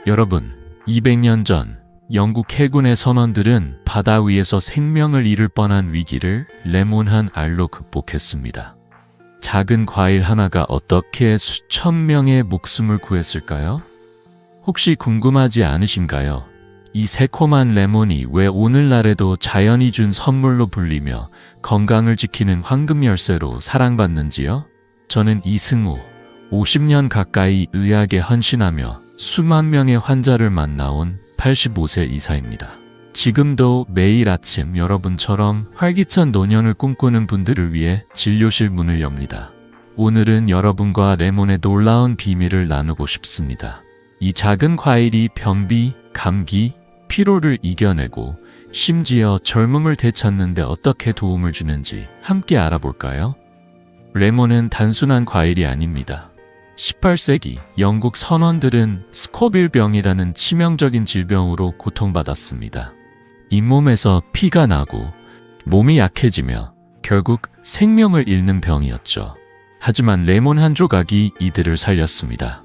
여러분, 200년 전 영국 해군의 선원들은 바다 위에서 생명을 잃을 뻔한 위기를 레몬 한 알로 극복했습니다. 작은 과일 하나가 어떻게 수천 명의 목숨을 구했을까요? 혹시 궁금하지 않으신가요? 이 새콤한 레몬이 왜 오늘날에도 자연이 준 선물로 불리며 건강을 지키는 황금 열쇠로 사랑받는지요? 저는 이승우, 50년 가까이 의학에 헌신하며 수만 명의 환자를 만나온 85세 의사입니다. 지금도 매일 아침 여러분처럼 활기찬 노년을 꿈꾸는 분들을 위해 진료실 문을 엽니다. 오늘은 여러분과 레몬의 놀라운 비밀을 나누고 싶습니다. 이 작은 과일이 변비, 감기, 피로를 이겨내고 심지어 젊음을 되찾는 데 어떻게 도움을 주는지 함께 알아볼까요? 레몬은 단순한 과일이 아닙니다. 18세기 영국 선원들은 스코빌병이라는 치명적인 질병으로 고통받았습니다. 잇몸에서 피가 나고 몸이 약해지며 결국 생명을 잃는 병이었죠. 하지만 레몬 한 조각이 이들을 살렸습니다.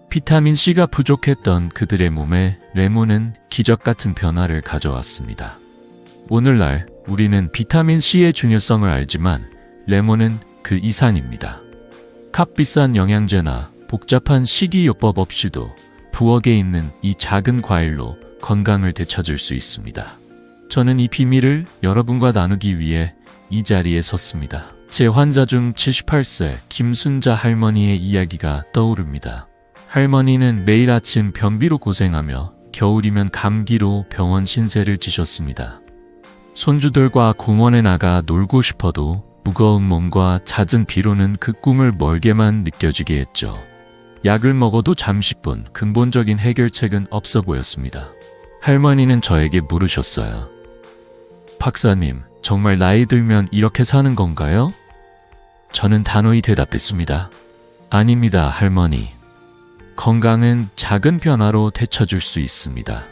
비타민C가 부족했던 그들의 몸에 레몬은 기적 같은 변화를 가져왔습니다. 오늘날 우리는 비타민C의 중요성을 알지만 레몬은 그 이상입니다. 값비싼 영양제나 복잡한 식이요법 없이도 부엌에 있는 이 작은 과일로 건강을 되찾을 수 있습니다. 저는 이 비밀을 여러분과 나누기 위해 이 자리에 섰습니다. 제 환자 중 78세 김순자 할머니의 이야기가 떠오릅니다. 할머니는 매일 아침 변비로 고생하며 겨울이면 감기로 병원 신세를 지셨습니다. 손주들과 공원에 나가 놀고 싶어도 무거운 몸과 잦은 피로는 그 꿈을 멀게만 느껴지게 했죠. 약을 먹어도 잠시뿐 근본적인 해결책은 없어 보였습니다. 할머니는 저에게 물으셨어요. 박사님, 정말 나이 들면 이렇게 사는 건가요? 저는 단호히 대답했습니다. 아닙니다, 할머니. 건강은 작은 변화로 되찾을 수 있습니다.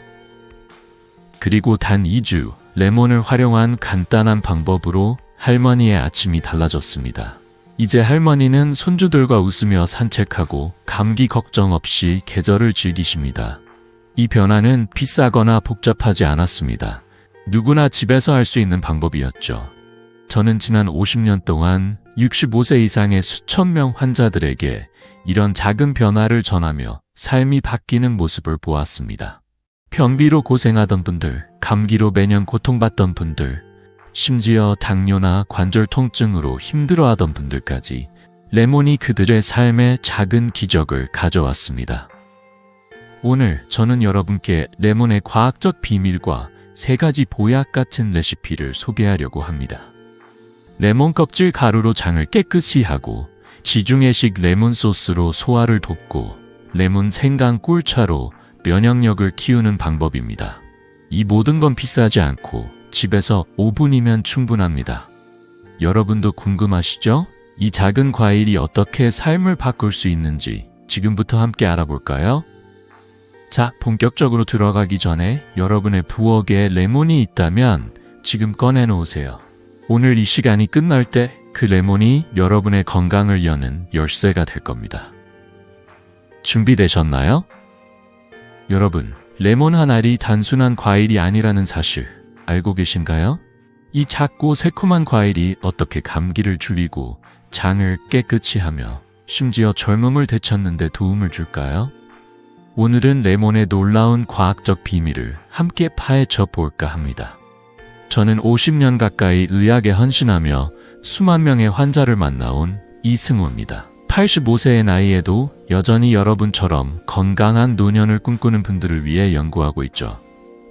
그리고 단 2주, 레몬을 활용한 간단한 방법으로 할머니의 아침이 달라졌습니다. 이제 할머니는 손주들과 웃으며 산책하고 감기 걱정 없이 계절을 즐기십니다. 이 변화는 비싸거나 복잡하지 않았습니다. 누구나 집에서 할 수 있는 방법이었죠. 저는 지난 50년 동안 65세 이상의 수천 명 환자들에게 이런 작은 변화를 전하며 삶이 바뀌는 모습을 보았습니다. 변비로 고생하던 분들, 감기로 매년 고통받던 분들, 심지어 당뇨나 관절 통증으로 힘들어하던 분들까지 레몬이 그들의 삶에 작은 기적을 가져왔습니다. 오늘 저는 여러분께 레몬의 과학적 비밀과 3가지 보약 같은 레시피를 소개하려고 합니다. 레몬 껍질 가루로 장을 깨끗이 하고 지중해식 레몬 소스로 소화를 돕고 레몬 생강 꿀차로 면역력을 키우는 방법입니다. 이 모든 건 비싸지 않고 집에서 5분이면 충분합니다. 여러분도 궁금하시죠? 이 작은 과일이 어떻게 삶을 바꿀 수 있는지 지금부터 함께 알아볼까요? 자, 본격적으로 들어가기 전에 여러분의 부엌에 레몬이 있다면 지금 꺼내놓으세요. 오늘 이 시간이 끝날 때 그 레몬이 여러분의 건강을 여는 열쇠가 될 겁니다. 준비되셨나요? 여러분, 레몬 한 알이 단순한 과일이 아니라는 사실 알고 계신가요? 이 작고 새콤한 과일이 어떻게 감기를 줄이고 장을 깨끗이 하며 심지어 젊음을 되찾는 데 도움을 줄까요? 오늘은 레몬의 놀라운 과학적 비밀을 함께 파헤쳐 볼까 합니다. 저는 50년 가까이 의학에 헌신하며 수만 명의 환자를 만나온 이승우입니다. 85세의 나이에도 여전히 여러분처럼 건강한 노년을 꿈꾸는 분들을 위해 연구하고 있죠.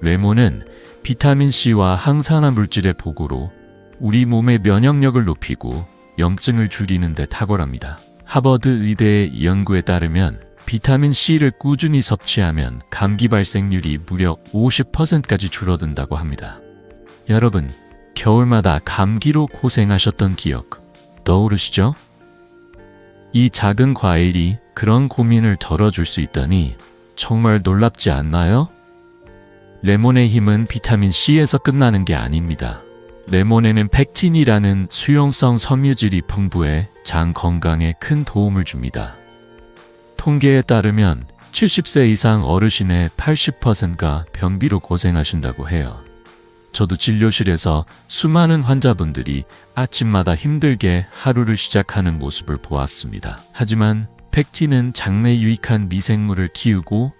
레몬은 비타민C와 항산화 물질의 보고로 우리 몸의 면역력을 높이고 염증을 줄이는 데 탁월합니다. 하버드 의대의 연구에 따르면 비타민C를 꾸준히 섭취하면 감기 발생률이 무려 50%까지 줄어든다고 합니다. 여러분, 겨울마다 감기로 고생하셨던 기억 떠오르시죠? 이 작은 과일이 그런 고민을 덜어줄 수 있다니 정말 놀랍지 않나요? 레몬의 힘은 비타민C에서 끝나는 게 아닙니다. 레몬에는 펙틴이라는 수용성 섬유질이 풍부해 장 건강에 큰 도움을 줍니다. 통계에 따르면 70세 이상 어르신의 80%가 변비로 고생하신다고 해요. 저도 진료실에서 수많은 환자분들이 아침마다 힘들게 하루를 시작하는 모습을 보았습니다. 하지만 팩틴은 장내에 유익한 미생물을 키우고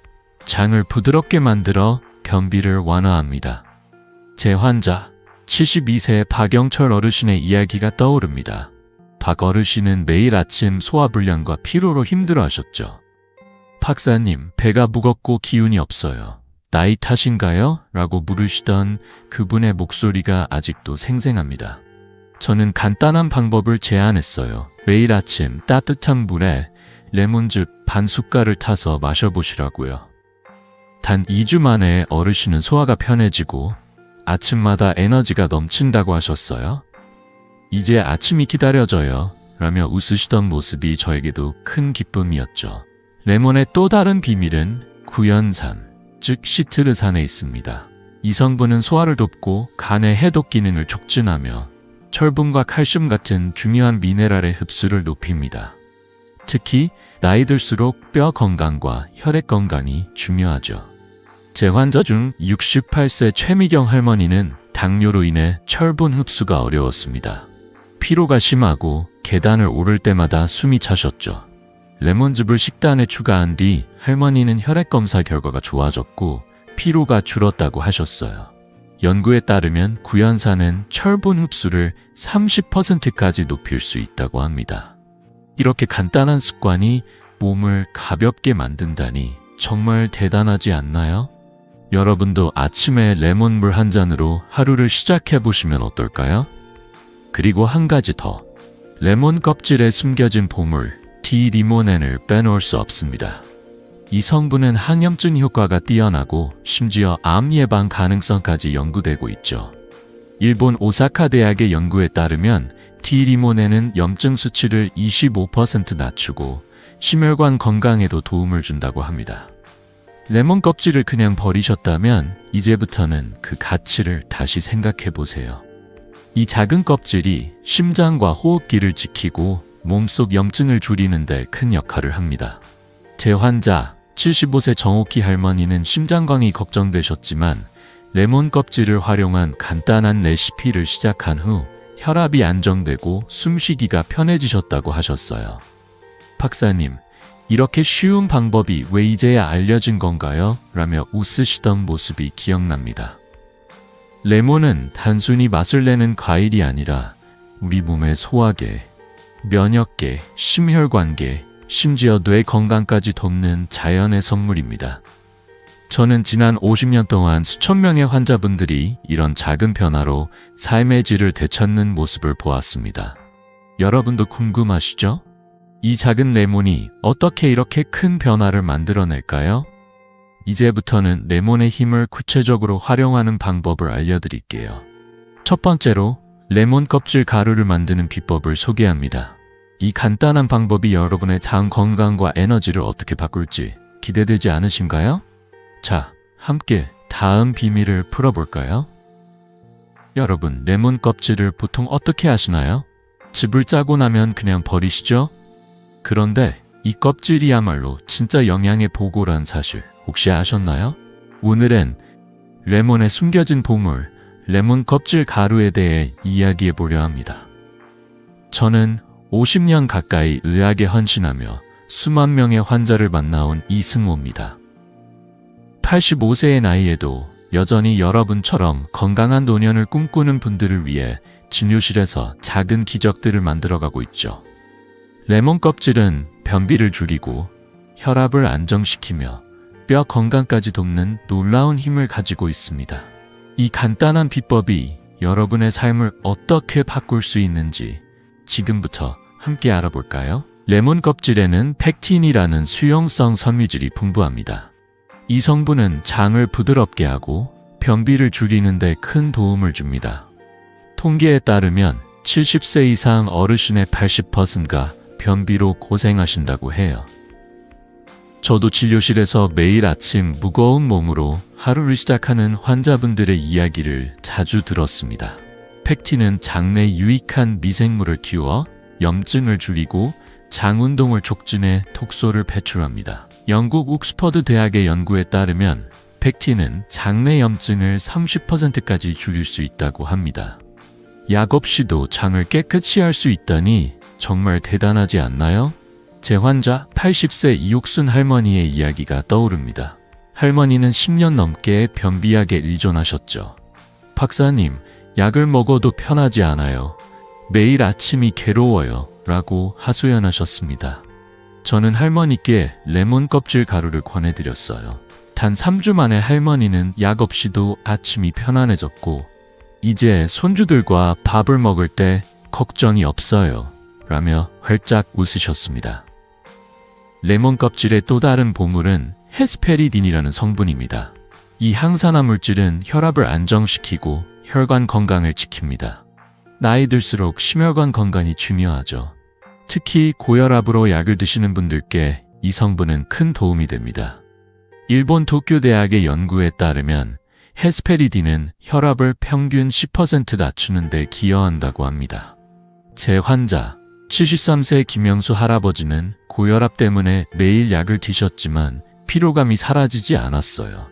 장을 부드럽게 만들어 변비를 완화합니다. 제 환자 72세 박영철 어르신의 이야기가 떠오릅니다. 박 어르신은 매일 아침 소화불량과 피로로 힘들어하셨죠. 박사님, 배가 무겁고 기운이 없어요. 나이 탓인가요? 라고 물으시던 그분의 목소리가 아직도 생생합니다. 저는 간단한 방법을 제안했어요. 매일 아침 따뜻한 물에 레몬즙 반 숟갈을 타서 마셔보시라고요. 단 2주 만에 어르신은 소화가 편해지고 아침마다 에너지가 넘친다고 하셨어요. 이제 아침이 기다려져요. 라며 웃으시던 모습이 저에게도 큰 기쁨이었죠. 레몬의 또 다른 비밀은 구연산, 즉 시트르산에 있습니다. 이 성분은 소화를 돕고 간의 해독 기능을 촉진하며 철분과 칼슘 같은 중요한 미네랄의 흡수를 높입니다. 특히 나이 들수록 뼈 건강과 혈액 건강이 중요하죠. 제 환자 중 68세 최미경 할머니는 당뇨로 인해 철분 흡수가 어려웠습니다. 피로가 심하고 계단을 오를 때마다 숨이 차셨죠. 레몬즙을 식단에 추가한 뒤 할머니는 혈액 검사 결과가 좋아졌고 피로가 줄었다고 하셨어요. 연구에 따르면 구연산은 철분 흡수를 30%까지 높일 수 있다고 합니다. 이렇게 간단한 습관이 몸을 가볍게 만든다니 정말 대단하지 않나요? 여러분도 아침에 레몬물 한 잔으로 하루를 시작해 보시면 어떨까요? 그리고 한 가지 더. 레몬 껍질에 숨겨진 보물, D리모넨을 빼놓을 수 없습니다. 이 성분은 항염증 효과가 뛰어나고 심지어 암 예방 가능성까지 연구되고 있죠. 일본 오사카 대학의 연구에 따르면 D리모넨은 염증 수치를 25% 낮추고 심혈관 건강에도 도움을 준다고 합니다. 레몬 껍질을 그냥 버리셨다면 이제부터는 그 가치를 다시 생각해 보세요. 이 작은 껍질이 심장과 호흡기를 지키고 몸속 염증을 줄이는 데 큰 역할을 합니다. 제 환자 75세 정옥희 할머니는 심장광이 걱정되셨지만 레몬 껍질을 활용한 간단한 레시피를 시작한 후 혈압이 안정되고 숨쉬기가 편해지셨다고 하셨어요. 박사님, 이렇게 쉬운 방법이 왜 이제야 알려진 건가요? 라며 웃으시던 모습이 기억납니다. 레몬은 단순히 맛을 내는 과일이 아니라 우리 몸의 소화계, 면역계, 심혈관계, 심지어 뇌 건강까지 돕는 자연의 선물입니다. 저는 지난 50년 동안 수천 명의 환자분들이 이런 작은 변화로 삶의 질을 되찾는 모습을 보았습니다. 여러분도 궁금하시죠? 이 작은 레몬이 어떻게 이렇게 큰 변화를 만들어낼까요? 이제부터는 레몬의 힘을 구체적으로 활용하는 방법을 알려드릴게요. 첫 번째로 레몬 껍질 가루를 만드는 비법을 소개합니다. 이 간단한 방법이 여러분의 장 건강과 에너지를 어떻게 바꿀지 기대되지 않으신가요? 자, 함께 다음 비밀을 풀어볼까요? 여러분, 레몬 껍질을 보통 어떻게 하시나요? 즙을 짜고 나면 그냥 버리시죠? 그런데 이 껍질이야말로 진짜 영양의 보고란 사실 혹시 아셨나요? 오늘은 레몬에 숨겨진 보물, 레몬 껍질 가루에 대해 이야기해 보려 합니다. 저는 50년 가까이 의학에 헌신하며 수만 명의 환자를 만나온 이승호입니다. 85세의 나이에도 여전히 여러분처럼 건강한 노년을 꿈꾸는 분들을 위해 진료실에서 작은 기적들을 만들어가고 있죠. 레몬 껍질은 변비를 줄이고 혈압을 안정시키며 뼈 건강까지 돕는 놀라운 힘을 가지고 있습니다. 이 간단한 비법이 여러분의 삶을 어떻게 바꿀 수 있는지 지금부터 함께 알아볼까요? 레몬 껍질에는 팩틴이라는 수용성 섬유질이 풍부합니다. 이 성분은 장을 부드럽게 하고 변비를 줄이는 데 큰 도움을 줍니다. 통계에 따르면 70세 이상 어르신의 80%가 변비로 고생하신다고 해요. 저도 진료실에서 매일 아침 무거운 몸으로 하루를 시작하는 환자분들의 이야기를 자주 들었습니다. 팩틴은 장내 유익한 미생물을 키워 염증을 줄이고 장 운동을 촉진해 독소를 배출합니다. 영국 옥스퍼드 대학의 연구에 따르면 펙틴은 장내 염증을 30%까지 줄일 수 있다고 합니다. 약 없이도 장을 깨끗이 할 수 있다니 정말 대단하지 않나요? 제 환자 80세 이옥순 할머니의 이야기가 떠오릅니다. 할머니는 10년 넘게 변비약에 의존하셨죠. 박사님, 약을 먹어도 편하지 않아요. 매일 아침이 괴로워요. 라고 하소연하셨습니다. 저는 할머니께 레몬 껍질 가루를 권해드렸어요. 단 3주 만에 할머니는 약 없이도 아침이 편안해졌고 이제 손주들과 밥을 먹을 때 걱정이 없어요. 라며 활짝 웃으셨습니다. 레몬 껍질의 또 다른 보물은 헤스페리딘이라는 성분입니다. 이 항산화 물질은 혈압을 안정시키고 혈관 건강을 지킵니다. 나이 들수록 심혈관 건강이 중요하죠. 특히 고혈압으로 약을 드시는 분들께 이 성분은 큰 도움이 됩니다. 일본 도쿄대학의 연구에 따르면 헤스페리딘은 혈압을 평균 10% 낮추는 데 기여한다고 합니다. 제 환자 73세 김영수 할아버지는 고혈압 때문에 매일 약을 드셨지만 피로감이 사라지지 않았어요.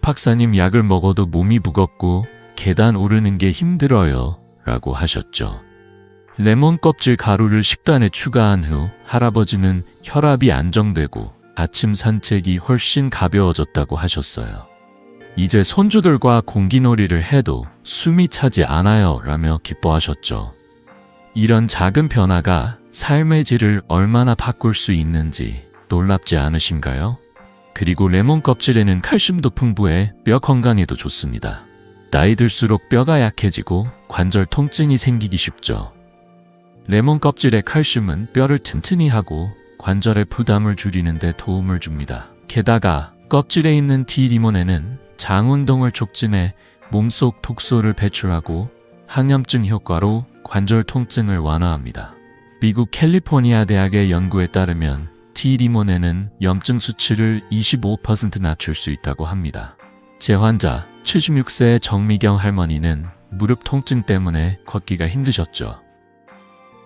박사님, 약을 먹어도 몸이 무겁고 계단 오르는 게 힘들어요. 라고 하셨죠. 레몬 껍질 가루를 식단에 추가한 후 할아버지는 혈압이 안정되고 아침 산책이 훨씬 가벼워졌다고 하셨어요. 이제 손주들과 공기놀이를 해도 숨이 차지 않아요. 라며 기뻐하셨죠. 이런 작은 변화가 삶의 질을 얼마나 바꿀 수 있는지 놀랍지 않으신가요? 그리고 레몬 껍질에는 칼슘도 풍부해 뼈 건강에도 좋습니다. 나이 들수록 뼈가 약해지고 관절 통증이 생기기 쉽죠. 레몬 껍질의 칼슘은 뼈를 튼튼히 하고 관절의 부담을 줄이는 데 도움을 줍니다. 게다가 껍질에 있는 D-리모네는 장 운동을 촉진해 몸속 독소를 배출하고 항염증 효과로 관절 통증을 완화합니다. 미국 캘리포니아 대학의 연구에 따르면 D-리모네는 염증 수치를 25% 낮출 수 있다고 합니다. 제 환자 76세 정미경 할머니는 무릎 통증 때문에 걷기가 힘드셨죠.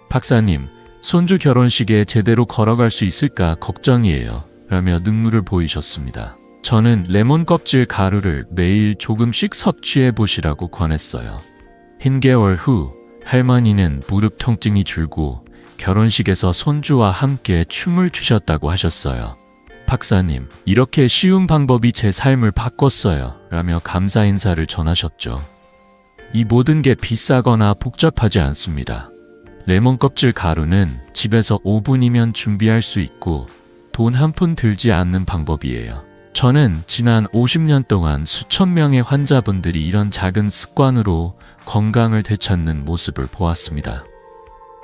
박사님, 손주 결혼식에 제대로 걸어갈 수 있을까 걱정이에요. 라며 눈물을 보이셨습니다. 저는 레몬 껍질 가루를 매일 조금씩 섭취해 보시라고 권했어요. 한 개월 후 할머니는 무릎 통증이 줄고 결혼식에서 손주와 함께 춤을 추셨다고 하셨어요. 박사님, 이렇게 쉬운 방법이 제 삶을 바꿨어요. 라며 감사 인사를 전하셨죠. 이 모든 게 비싸거나 복잡하지 않습니다. 레몬 껍질 가루는 집에서 5분이면 준비할 수 있고 돈 한 푼 들지 않는 방법이에요. 저는 지난 50년 동안 수천 명의 환자분들이 이런 작은 습관으로 건강을 되찾는 모습을 보았습니다.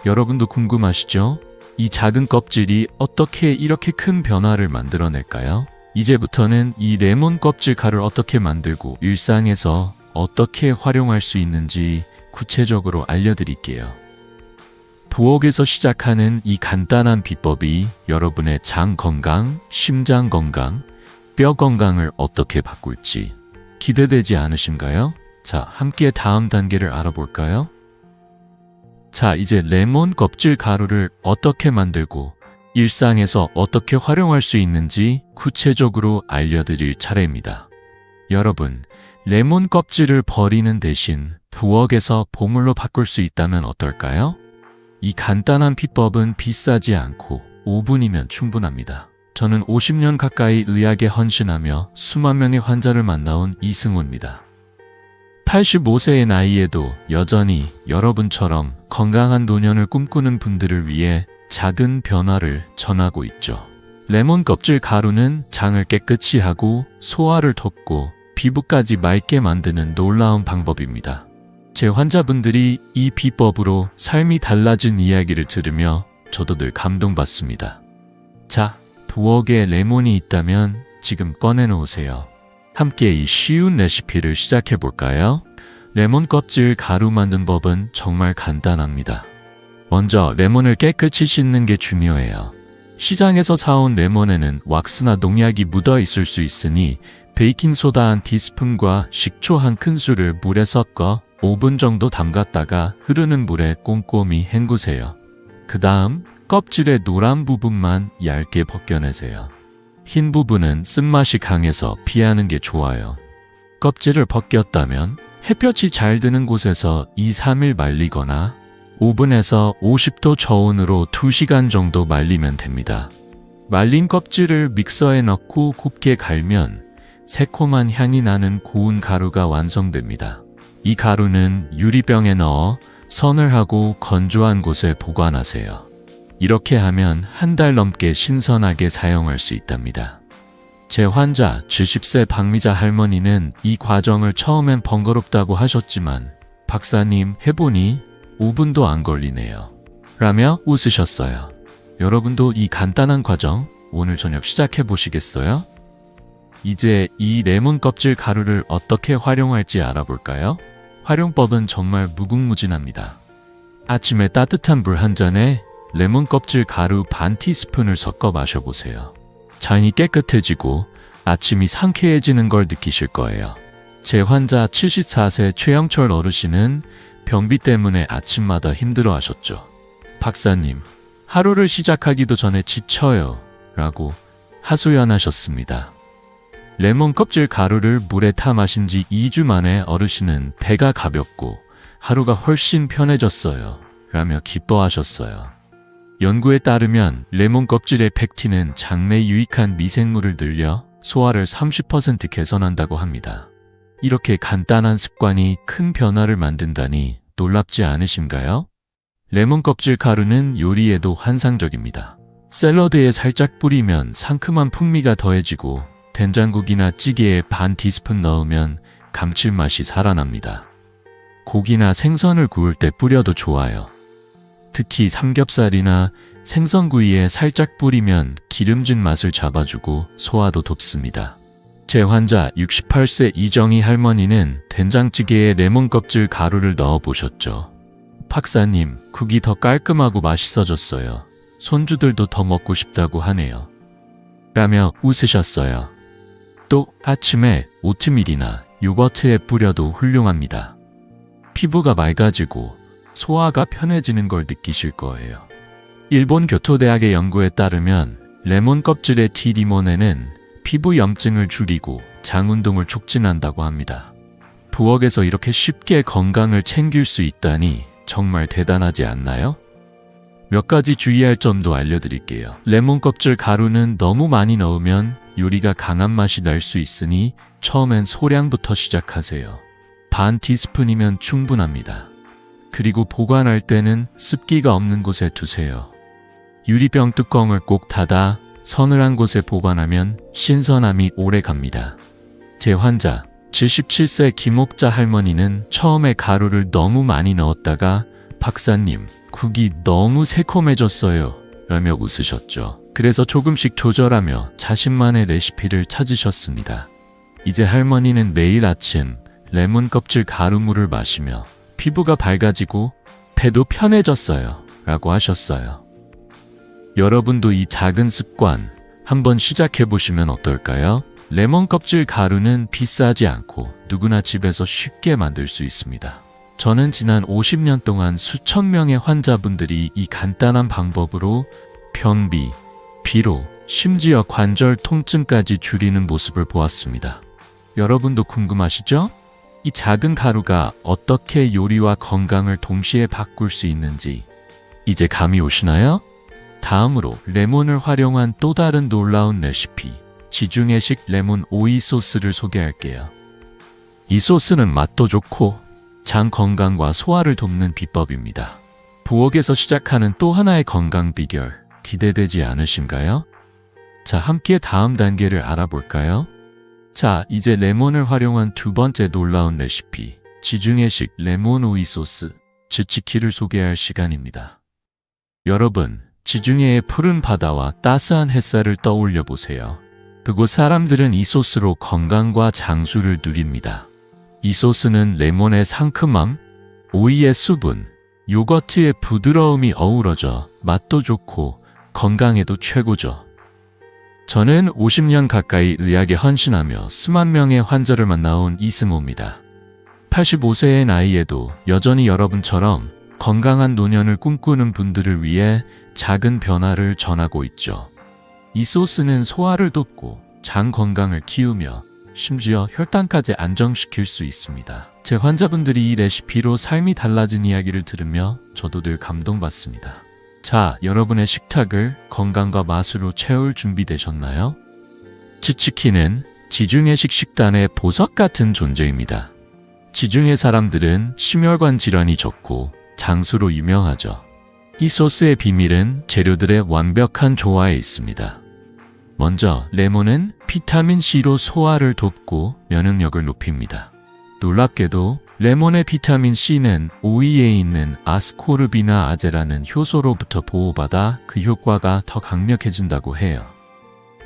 여러분도 궁금하시죠? 이 작은 껍질이 어떻게 이렇게 큰 변화를 만들어낼까요? 이제부터는 이 레몬 껍질 가루를 어떻게 만들고 일상에서 어떻게 활용할 수 있는지 구체적으로 알려드릴게요. 부엌에서 시작하는 이 간단한 비법이 여러분의 장 건강, 심장 건강, 뼈 건강을 어떻게 바꿀지 기대되지 않으신가요? 자, 함께 다음 단계를 알아볼까요? 자, 이제 레몬 껍질 가루를 어떻게 만들고 일상에서 어떻게 활용할 수 있는지 구체적으로 알려드릴 차례입니다. 여러분, 레몬 껍질을 버리는 대신 부엌에서 보물로 바꿀 수 있다면 어떨까요? 이 간단한 비법은 비싸지 않고 5분이면 충분합니다. 저는 50년 가까이 의학에 헌신하며 수만 명의 환자를 만나온 이승우입니다. 85세의 나이에도 여전히 여러분처럼 건강한 노년을 꿈꾸는 분들을 위해 작은 변화를 전하고 있죠. 레몬 껍질 가루는 장을 깨끗이 하고 소화를 돕고 피부까지 맑게 만드는 놀라운 방법입니다. 제 환자분들이 이 비법으로 삶이 달라진 이야기를 들으며 저도 늘 감동받습니다. 자, 부엌에 레몬이 있다면 지금 꺼내놓으세요. 함께 이 쉬운 레시피를 시작해볼까요? 레몬 껍질 가루 만든 법은 정말 간단합니다. 먼저 레몬을 깨끗이 씻는 게 중요해요. 시장에서 사온 레몬에는 왁스나 농약이 묻어 있을 수 있으니 베이킹소다 한 티스푼과 식초 한 큰술을 물에 섞어 5분 정도 담갔다가 흐르는 물에 꼼꼼히 헹구세요. 그 다음 껍질의 노란 부분만 얇게 벗겨내세요. 흰 부분은 쓴맛이 강해서 피하는 게 좋아요. 껍질을 벗겼다면 햇볕이 잘 드는 곳에서 2-3일 말리거나 오븐에서 50도 저온으로 2시간 정도 말리면 됩니다. 말린 껍질을 믹서에 넣고 곱게 갈면 새콤한 향이 나는 고운 가루가 완성됩니다. 이 가루는 유리병에 넣어 서늘하고 건조한 곳에 보관하세요. 이렇게 하면 한 달 넘게 신선하게 사용할 수 있답니다. 제 환자 70세 박미자 할머니는 이 과정을 처음엔 번거롭다고 하셨지만 박사님 해보니 5분도 안 걸리네요. 라며 웃으셨어요. 여러분도 이 간단한 과정 오늘 저녁 시작해 보시겠어요? 이제 이 레몬 껍질 가루를 어떻게 활용할지 알아볼까요? 활용법은 정말 무궁무진합니다. 아침에 따뜻한 물 한 잔에 레몬 껍질 가루 반 티스푼을 섞어 마셔보세요. 장이 깨끗해지고 아침이 상쾌해지는 걸 느끼실 거예요. 제 환자 74세 최영철 어르신은 변비 때문에 아침마다 힘들어 하셨죠. 박사님, 하루를 시작하기도 전에 지쳐요. 라고 하소연하셨습니다. 레몬 껍질 가루를 물에 타 마신 지 2주 만에 어르신은 배가 가볍고 하루가 훨씬 편해졌어요. 라며 기뻐하셨어요. 연구에 따르면 레몬 껍질의 펙틴은 장내에 유익한 미생물을 늘려 소화를 30% 개선한다고 합니다. 이렇게 간단한 습관이 큰 변화를 만든다니 놀랍지 않으신가요? 레몬 껍질 가루는 요리에도 환상적입니다. 샐러드에 살짝 뿌리면 상큼한 풍미가 더해지고 된장국이나 찌개에 반 티스푼 넣으면 감칠맛이 살아납니다. 고기나 생선을 구울 때 뿌려도 좋아요. 특히 삼겹살이나 생선구이에 살짝 뿌리면 기름진 맛을 잡아주고 소화도 돕습니다. 제 환자 68세 이정희 할머니는 된장찌개에 레몬 껍질 가루를 넣어 보셨죠. 박사님, 국이 더 깔끔하고 맛있어졌어요. 손주들도 더 먹고 싶다고 하네요. 라며 웃으셨어요. 또 아침에 오트밀이나 요거트에 뿌려도 훌륭합니다. 피부가 맑아지고 소화가 편해지는 걸 느끼실 거예요. 일본 교토대학의 연구에 따르면 레몬 껍질의 티리모네는 피부 염증을 줄이고 장 운동을 촉진한다고 합니다. 부엌에서 이렇게 쉽게 건강을 챙길 수 있다니 정말 대단하지 않나요? 몇 가지 주의할 점도 알려드릴게요. 레몬 껍질 가루는 너무 많이 넣으면 요리가 강한 맛이 날 수 있으니 처음엔 소량부터 시작하세요. 반 티스푼이면 충분합니다. 그리고 보관할 때는 습기가 없는 곳에 두세요. 유리병 뚜껑을 꼭 닫아 서늘한 곳에 보관하면 신선함이 오래 갑니다. 제 환자 77세 김옥자 할머니는 처음에 가루를 너무 많이 넣었다가 박사님, 국이 너무 새콤해졌어요. 라며 웃으셨죠. 그래서 조금씩 조절하며 자신만의 레시피를 찾으셨습니다. 이제 할머니는 매일 아침 레몬 껍질 가루물을 마시며 피부가 밝아지고 배도 편해졌어요. 라고 하셨어요. 여러분도 이 작은 습관 한번 시작해보시면 어떨까요? 레몬 껍질 가루는 비싸지 않고 누구나 집에서 쉽게 만들 수 있습니다. 저는 지난 50년 동안 수천 명의 환자분들이 이 간단한 방법으로 변비, 피로, 심지어 관절 통증까지 줄이는 모습을 보았습니다. 여러분도 궁금하시죠? 이 작은 가루가 어떻게 요리와 건강을 동시에 바꿀 수 있는지 이제 감이 오시나요? 다음으로 레몬을 활용한 또 다른 놀라운 레시피, 지중해식 레몬 오이 소스를 소개할게요. 이 소스는 맛도 좋고 장 건강과 소화를 돕는 비법입니다. 부엌에서 시작하는 또 하나의 건강 비결, 기대되지 않으신가요? 자, 함께 다음 단계를 알아볼까요? 자, 이제 레몬을 활용한 두 번째 놀라운 레시피, 지중해식 레몬 오이 소스, 즈치키를 소개할 시간입니다. 여러분, 지중해의 푸른 바다와 따스한 햇살을 떠올려 보세요. 그곳 사람들은 이 소스로 건강과 장수를 누립니다. 이 소스는 레몬의 상큼함, 오이의 수분, 요거트의 부드러움이 어우러져 맛도 좋고 건강에도 최고죠. 저는 50년 가까이 의학에 헌신하며 수만 명의 환자를 만나온 이승호입니다. 85세의 나이에도 여전히 여러분처럼 건강한 노년을 꿈꾸는 분들을 위해 작은 변화를 전하고 있죠. 이 소스는 소화를 돕고 장 건강을 키우며 심지어 혈당까지 안정시킬 수 있습니다. 제 환자분들이 이 레시피로 삶이 달라진 이야기를 들으며 저도 늘 감동받습니다. 자, 여러분의 식탁을 건강과 맛으로 채울 준비되셨나요? 치치키는 지중해식 식단의 보석 같은 존재입니다. 지중해 사람들은 심혈관 질환이 적고 장수로 유명하죠. 이 소스의 비밀은 재료들의 완벽한 조화에 있습니다. 먼저 레몬은 비타민C로 소화를 돕고 면역력을 높입니다. 놀랍게도 레몬의 비타민C는 오이에 있는 아스코르비나 아제라는 효소로부터 보호받아 그 효과가 더 강력해진다고 해요.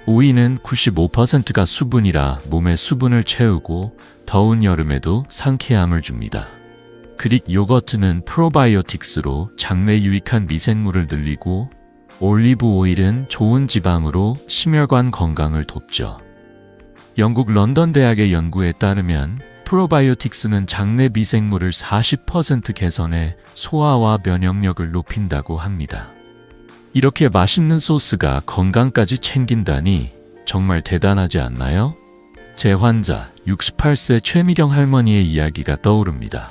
오이는 95%가 수분이라 몸의 수분을 채우고 더운 여름에도 상쾌함을 줍니다. 그릭 요거트는 프로바이오틱스로 장내 유익한 미생물을 늘리고 올리브 오일은 좋은 지방으로 심혈관 건강을 돕죠. 영국 런던 대학의 연구에 따르면 프로바이오틱스는 장내 미생물을 40% 개선해 소화와 면역력을 높인다고 합니다. 이렇게 맛있는 소스가 건강까지 챙긴다니 정말 대단하지 않나요? 제 환자 68세 최미경 할머니의 이야기가 떠오릅니다.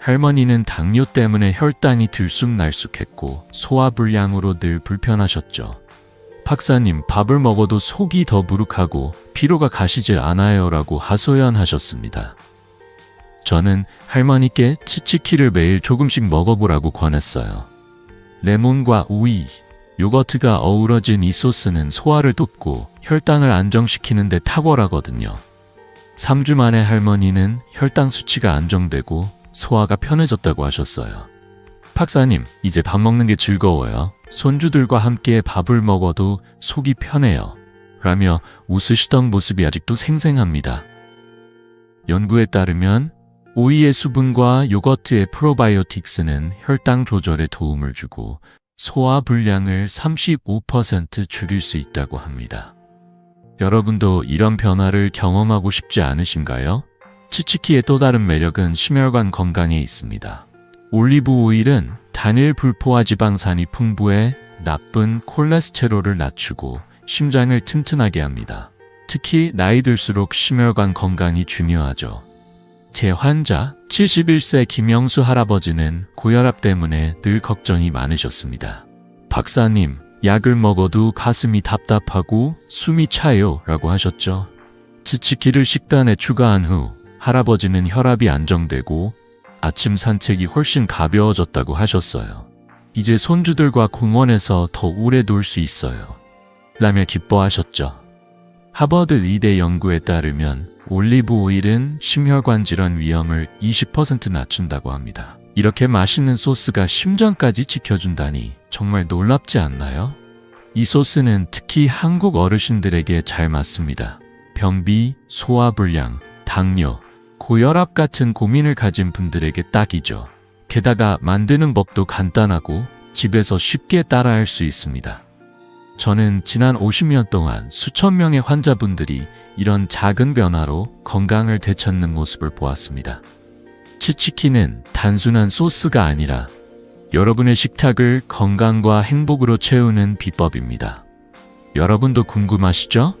할머니는 당뇨 때문에 혈당이 들쑥날쑥했고 소화불량으로 늘 불편하셨죠. 박사님, 밥을 먹어도 속이 더부룩하고 피로가 가시질 않아요 라고 하소연하셨습니다. 저는 할머니께 치치키를 매일 조금씩 먹어보라고 권했어요. 레몬과 오이, 요거트가 어우러진 이 소스는 소화를 돕고 혈당을 안정시키는 데 탁월하거든요. 3주 만에 할머니는 혈당 수치가 안정되고 소화가 편해졌다고 하셨어요. 박사님, 이제 밥 먹는 게 즐거워요. 손주들과 함께 밥을 먹어도 속이 편해요. 라며 웃으시던 모습이 아직도 생생합니다. 연구에 따르면 오이의 수분과 요거트의 프로바이오틱스는 혈당 조절에 도움을 주고 소화 불량을 35% 줄일 수 있다고 합니다. 여러분도 이런 변화를 경험하고 싶지 않으신가요? 치치키의 또 다른 매력은 심혈관 건강에 있습니다. 올리브 오일은 단일 불포화 지방산이 풍부해 나쁜 콜레스테롤을 낮추고 심장을 튼튼하게 합니다. 특히 나이 들수록 심혈관 건강이 중요하죠. 제 환자 71세 김영수 할아버지는 고혈압 때문에 늘 걱정이 많으셨습니다. 박사님, 약을 먹어도 가슴이 답답하고 숨이 차요 라고 하셨죠. 치치키를 식단에 추가한 후 할아버지는 혈압이 안정되고 아침 산책이 훨씬 가벼워졌다고 하셨어요. 이제 손주들과 공원에서 더 오래 놀 수 있어요. 라며 기뻐하셨죠. 하버드 의대 연구에 따르면 올리브 오일은 심혈관 질환 위험을 20% 낮춘다고 합니다. 이렇게 맛있는 소스가 심장까지 지켜준다니 정말 놀랍지 않나요? 이 소스는 특히 한국 어르신들에게 잘 맞습니다. 변비, 소화불량, 당뇨, 고혈압 같은 고민을 가진 분들에게 딱이죠. 게다가 만드는 법도 간단하고 집에서 쉽게 따라할 수 있습니다. 저는 지난 50년 동안 수천 명의 환자분들이 이런 작은 변화로 건강을 되찾는 모습을 보았습니다. 치치키는 단순한 소스가 아니라 여러분의 식탁을 건강과 행복으로 채우는 비법입니다. 여러분도 궁금하시죠?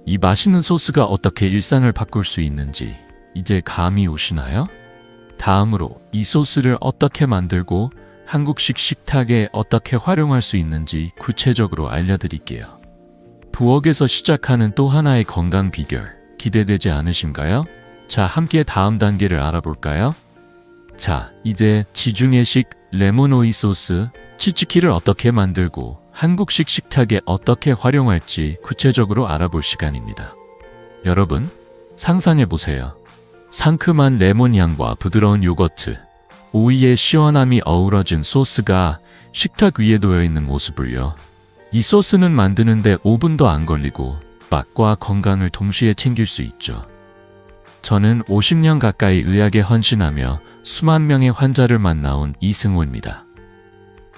이 맛있는 소스가 어떻게 일상을 바꿀 수 있는지 이제 감이 오시나요? 다음으로 이 소스를 어떻게 만들고 한국식 식탁에 어떻게 활용할 수 있는지 구체적으로 알려드릴게요. 부엌에서 시작하는 또 하나의 건강 비결, 기대되지 않으신가요? 자, 함께 다음 단계를 알아볼까요? 자, 이제 지중해식 레몬 오이 소스, 치치키를 어떻게 만들고 한국식 식탁에 어떻게 활용할지 구체적으로 알아볼 시간입니다. 여러분, 상상해보세요. 상큼한 레몬 향과 부드러운 요거트, 오이의 시원함이 어우러진 소스가 식탁 위에 놓여있는 모습을요. 이 소스는 만드는데 5분도 안 걸리고 맛과 건강을 동시에 챙길 수 있죠. 저는 50년 가까이 의학에 헌신하며 수만 명의 환자를 만나온 이승호입니다.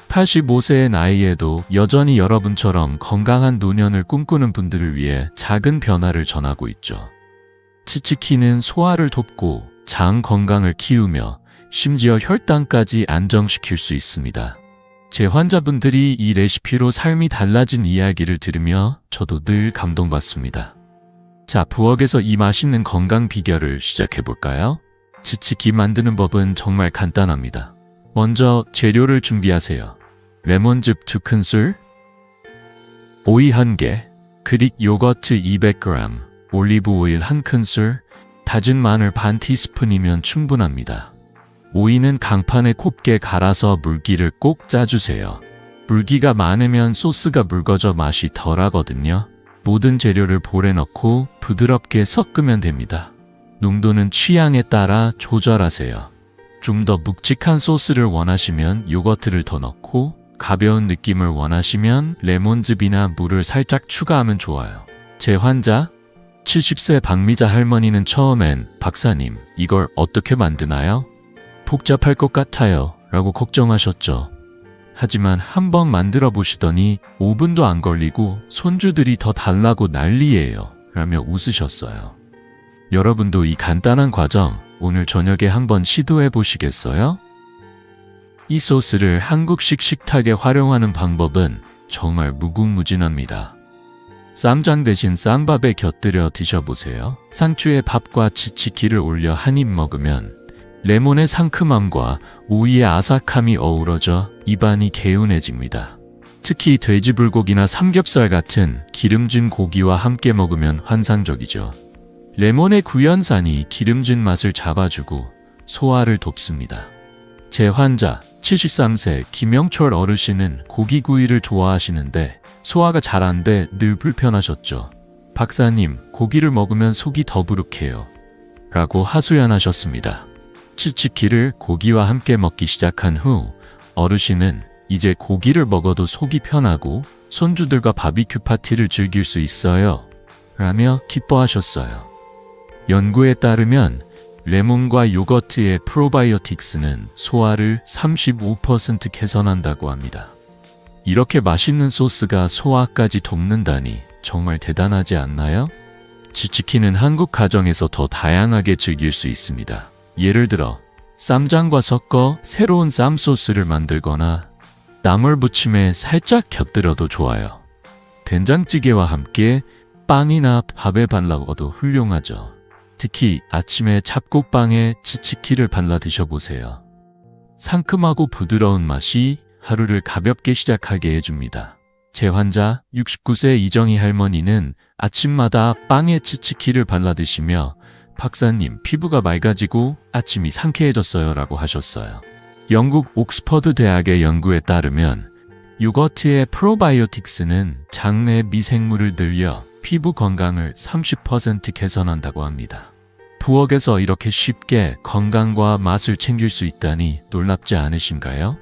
85세의 나이에도 여전히 여러분처럼 건강한 노년을 꿈꾸는 분들을 위해 작은 변화를 전하고 있죠. 치치키는 소화를 돕고 장 건강을 키우며 심지어 혈당까지 안정시킬 수 있습니다. 제 환자분들이 이 레시피로 삶이 달라진 이야기를 들으며 저도 늘 감동받습니다. 자, 부엌에서 이 맛있는 건강 비결을 시작해볼까요? 치치키 만드는 법은 정말 간단합니다. 먼저 재료를 준비하세요. 레몬즙 2큰술, 오이 1개, 그릭 요거트 200g, 올리브 오일 1큰술, 다진 마늘 반 티스푼이면 충분합니다. 오이는 강판에 곱게 갈아서 물기를 꼭 짜주세요. 물기가 많으면 소스가 묽어져 맛이 덜하거든요. 모든 재료를 볼에 넣고 부드럽게 섞으면 됩니다. 농도는 취향에 따라 조절하세요. 좀 더 묵직한 소스를 원하시면 요거트를 더 넣고, 가벼운 느낌을 원하시면 레몬즙이나 물을 살짝 추가하면 좋아요. 제 환자 70세 박미자 할머니는 처음엔 박사님, 이걸 어떻게 만드나요? 복잡할 것 같아요 라고 걱정하셨죠. 하지만 한번 만들어 보시더니 5분도 안 걸리고 손주들이 더 달라고 난리예요 라며 웃으셨어요. 여러분도 이 간단한 과정 오늘 저녁에 한번 시도해 보시겠어요? 이 소스를 한국식 식탁에 활용하는 방법은 정말 무궁무진합니다. 쌈장 대신 쌈밥에 곁들여 드셔보세요. 상추에 밥과 치치키를 올려 한 입 먹으면 레몬의 상큼함과 오이의 아삭함이 어우러져 입안이 개운해집니다. 특히 돼지불고기나 삼겹살 같은 기름진 고기와 함께 먹으면 환상적이죠. 레몬의 구연산이 기름진 맛을 잡아주고 소화를 돕습니다. 제 환자 73세 김영철 어르신은 고기구이를 좋아하시는데 소화가 잘 안 돼 늘 불편하셨죠. 박사님, 고기를 먹으면 속이 더부룩해요 라고 하소연하셨습니다. 치치키를 고기와 함께 먹기 시작한 후 어르신은 이제 고기를 먹어도 속이 편하고 손주들과 바비큐 파티를 즐길 수 있어요 라며 기뻐하셨어요. 연구에 따르면 레몬과 요거트의 프로바이오틱스는 소화를 35% 개선한다고 합니다. 이렇게 맛있는 소스가 소화까지 돕는다니 정말 대단하지 않나요? 치치키는 한국 가정에서 더 다양하게 즐길 수 있습니다. 예를 들어 쌈장과 섞어 새로운 쌈 소스를 만들거나 나물 부침에 살짝 곁들여도 좋아요. 된장찌개와 함께 빵이나 밥에 발라 먹어도 훌륭하죠. 특히 아침에 잡곡빵에 치치키를 발라 드셔보세요. 상큼하고 부드러운 맛이 하루를 가볍게 시작하게 해줍니다. 제 환자 69세 이정희 할머니는 아침마다 빵에 치치키를 발라 드시며 박사님, 피부가 맑아지고 아침이 상쾌해졌어요 라고 하셨어요. 영국 옥스퍼드 대학의 연구에 따르면 요거트의 프로바이오틱스는 장내 미생물을 늘려 피부 건강을 30% 개선한다고 합니다. 부엌에서 이렇게 쉽게 건강과 맛을 챙길 수 있다니 놀랍지 않으신가요?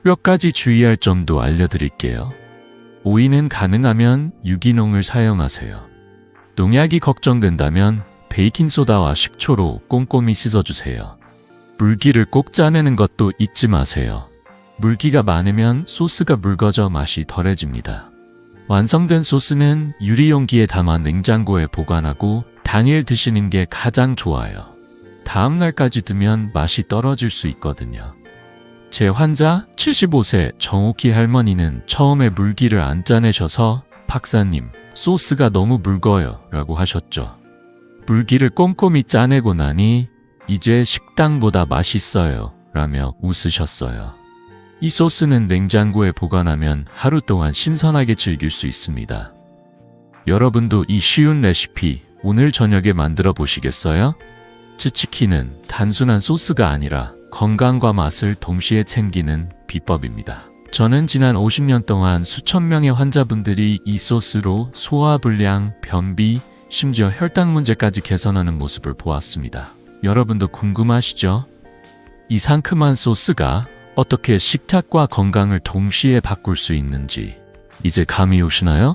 몇 가지 주의할 점도 알려드릴게요. 오이는 가능하면 유기농을 사용하세요. 농약이 걱정된다면 베이킹소다와 식초로 꼼꼼히 씻어주세요. 물기를 꼭 짜내는 것도 잊지 마세요. 물기가 많으면 소스가 묽어져 맛이 덜해집니다. 완성된 소스는 유리용기에 담아 냉장고에 보관하고 당일 드시는 게 가장 좋아요. 다음 날까지 두면 맛이 떨어질 수 있거든요. 제 환자 75세 정옥희 할머니는 처음에 물기를 안 짜내셔서 박사님, 소스가 너무 묽어요 라고 하셨죠. 물기를 꼼꼼히 짜내고 나니 이제 식당보다 맛있어요 라며 웃으셨어요. 이 소스는 냉장고에 보관하면 하루 동안 신선하게 즐길 수 있습니다. 여러분도 이 쉬운 레시피 오늘 저녁에 만들어 보시겠어요? 치치키는 단순한 소스가 아니라 건강과 맛을 동시에 챙기는 비법입니다. 저는 지난 50년 동안 수천 명의 환자분들이 이 소스로 소화불량, 변비, 심지어 혈당 문제까지 개선하는 모습을 보았습니다. 여러분도 궁금하시죠? 이 상큼한 소스가 어떻게 식탁과 건강을 동시에 바꿀 수 있는지 이제 감이 오시나요?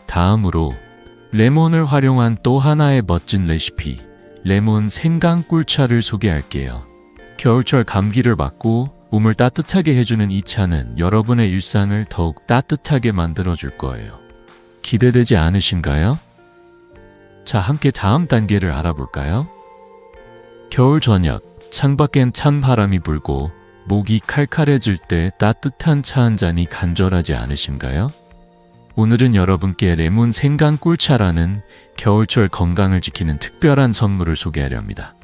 다음으로 레몬을 활용한 또 하나의 멋진 레시피, 레몬 생강 꿀차를 소개할게요. 겨울철 감기를 막고 몸을 따뜻하게 해주는 이 차는 여러분의 일상을 더욱 따뜻하게 만들어줄 거예요. 기대되지 않으신가요? 자, 함께 다음 단계를 알아볼까요? 겨울 저녁, 창밖엔 찬 바람이 불고 목이 칼칼해질 때 따뜻한 차 한 잔이 간절하지 않으신가요? 오늘은 여러분께 레몬 생강 꿀차라는 겨울철 건강을 지키는 특별한 선물을 소개하려 합니다.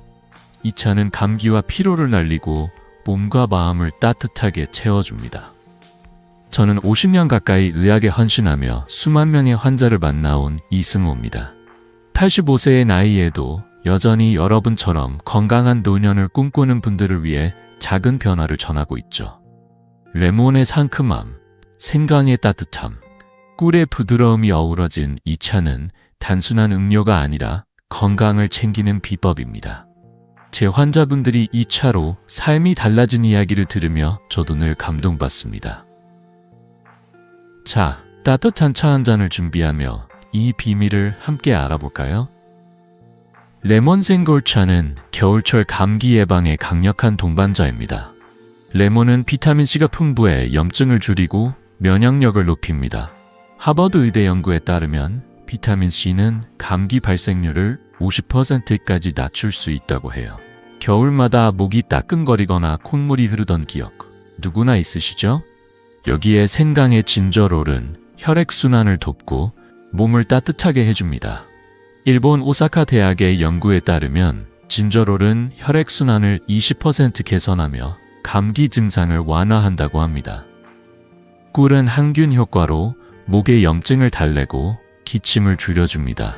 이 차는 감기와 피로를 날리고 몸과 마음을 따뜻하게 채워줍니다. 저는 50년 가까이 의학에 헌신하며 수만 명의 환자를 만나온 이승호입니다. 85세의 나이에도 여전히 여러분처럼 건강한 노년을 꿈꾸는 분들을 위해 작은 변화를 전하고 있죠. 레몬의 상큼함, 생강의 따뜻함, 꿀의 부드러움이 어우러진 이 차는 단순한 음료가 아니라 건강을 챙기는 비법입니다. 제 환자분들이 이 차로 삶이 달라진 이야기를 들으며 저도 늘 감동받습니다. 자, 따뜻한 차 한 잔을 준비하며 이 비밀을 함께 알아볼까요? 레몬 생골차는 겨울철 감기 예방에 강력한 동반자입니다. 레몬은 비타민C가 풍부해 염증을 줄이고 면역력을 높입니다. 하버드 의대 연구에 따르면 비타민C는 감기 발생률을 50%까지 낮출 수 있다고 해요. 겨울마다 목이 따끔거리거나 콧물이 흐르던 기억 누구나 있으시죠? 여기에 생강의 진저롤은 혈액순환을 돕고 몸을 따뜻하게 해줍니다. 일본 오사카 대학의 연구에 따르면 진저롤은 혈액순환을 20% 개선하며 감기 증상을 완화한다고 합니다. 꿀은 항균 효과로 목의 염증을 달래고 기침을 줄여줍니다.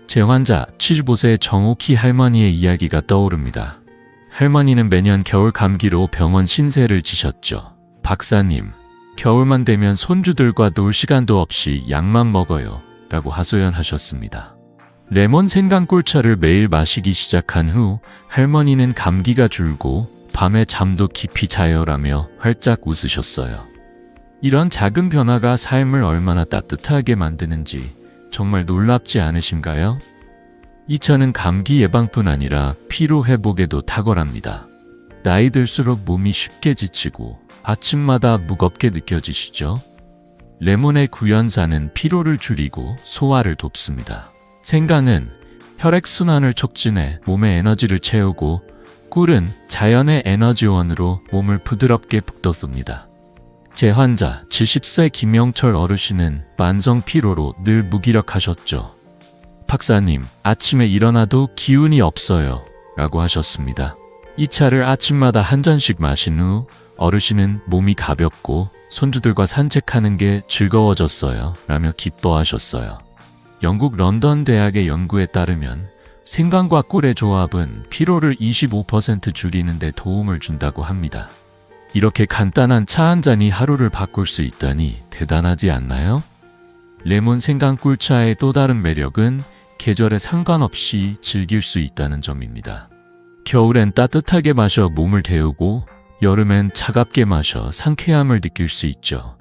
제 환자 75세 정옥희 할머니의 이야기가 떠오릅니다. 할머니는 매년 겨울 감기로 병원 신세를 지셨죠. 박사님, 겨울만 되면 손주들과 놀 시간도 없이 약만 먹어요 라고 하소연하셨습니다. 레몬 생강 꿀차를 매일 마시기 시작한 후 할머니는 감기가 줄고 밤에 잠도 깊이 자요라며 활짝 웃으셨어요. 이런 작은 변화가 삶을 얼마나 따뜻하게 만드는지 정말 놀랍지 않으신가요? 이 차는 감기 예방뿐 아니라 피로 회복에도 탁월합니다. 나이 들수록 몸이 쉽게 지치고 아침마다 무겁게 느껴지시죠? 레몬의 구연산은 피로를 줄이고 소화를 돕습니다. 생강은 혈액순환을 촉진해 몸의 에너지를 채우고 꿀은 자연의 에너지원으로 몸을 부드럽게 북돋웁니다. 제 환자 70세 김영철 어르신은 만성 피로로 늘 무기력하셨죠. 박사님, 아침에 일어나도 기운이 없어요 라고 하셨습니다. 이 차를 아침마다 한 잔씩 마신 후 어르신은 몸이 가볍고 손주들과 산책하는 게 즐거워졌어요 라며 기뻐하셨어요. 영국 런던 대학의 연구에 따르면 생강과 꿀의 조합은 피로를 25% 줄이는 데 도움을 준다고 합니다. 이렇게 간단한 차 한 잔이 하루를 바꿀 수 있다니 대단하지 않나요? 레몬 생강 꿀차의 또 다른 매력은 계절에 상관없이 즐길 수 있다는 점입니다. 겨울엔 따뜻하게 마셔 몸을 데우고 여름엔 차갑게 마셔 상쾌함을 느낄 수 있죠.